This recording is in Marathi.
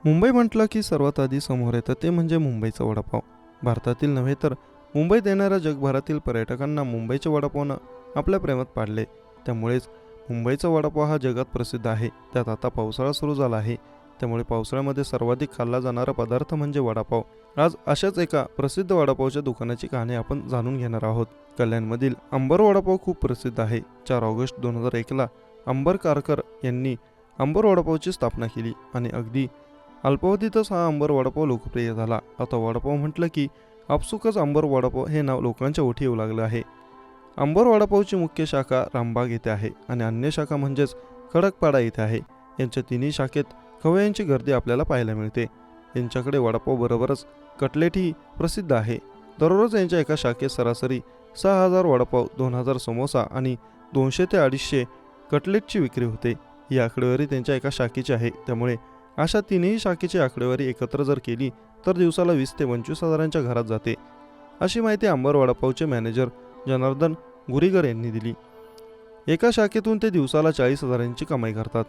मुंबई म्हटलं की सर्वात आधी समोर येतं ते म्हणजे मुंबईचा वडापाव. भारतातील नव्हे तर मुंबईत येणाऱ्या जगभरातील पर्यटकांना मुंबईच्या वडापावनं आपल्या प्रेमात पाडले. त्यामुळेच मुंबईचा वडापाव हा जगात प्रसिद्ध आहे. त्यात आता पावसाळा सुरू झाला आहे. त्यामुळे पावसाळ्यामध्ये सर्वाधिक खाल्ला जाणारा पदार्थ म्हणजे वडापाव. आज अशाच एका प्रसिद्ध वडापावच्या दुकानाची कहाणी आपण जाणून घेणार आहोत. कल्याणमधील अंबर वडापाव खूप प्रसिद्ध आहे. 4 ऑगस्ट 2001ला अंबर कारकर यांनी अंबर वडापावची स्थापना केली आणि अगदी अल्पावधीतच हा अंबर वडापाव लोकप्रिय झाला. आता वडापाव म्हटलं की आपसुकच अंबर वडापाव हे नाव लोकांच्या ओठी येऊ लागलं आहे. अंबर वडापावची मुख्य शाखा रामबाग येथे आहे आणि अन्य शाखा म्हणजेच खडकपाडा येथे आहे. यांच्या तिन्ही शाखेत खवय्यांची गर्दी आपल्याला पाहायला मिळते. यांच्याकडे वडापाव बरोबरच कटलेटही प्रसिद्ध आहे. दररोज यांच्या एका शाखेत सरासरी 6,000 वडापाव, 2,000 समोसा आणि 200 ते 250 कटलेटची विक्री होते. ही आकडेवारी त्यांच्या एका शाखेची आहे. त्यामुळे अशा तिन्ही शाखेची आकडेवारी एकत्र जर केली तर दिवसाला 20 ते 25 हजारांच्या घरात जाते, अशी माहिती अंबर वडापावचे मॅनेजर जनार्दन गुरीगर यांनी दिली. एका शाखेतून ते दिवसाला 40 हजारांची कमाई करतात.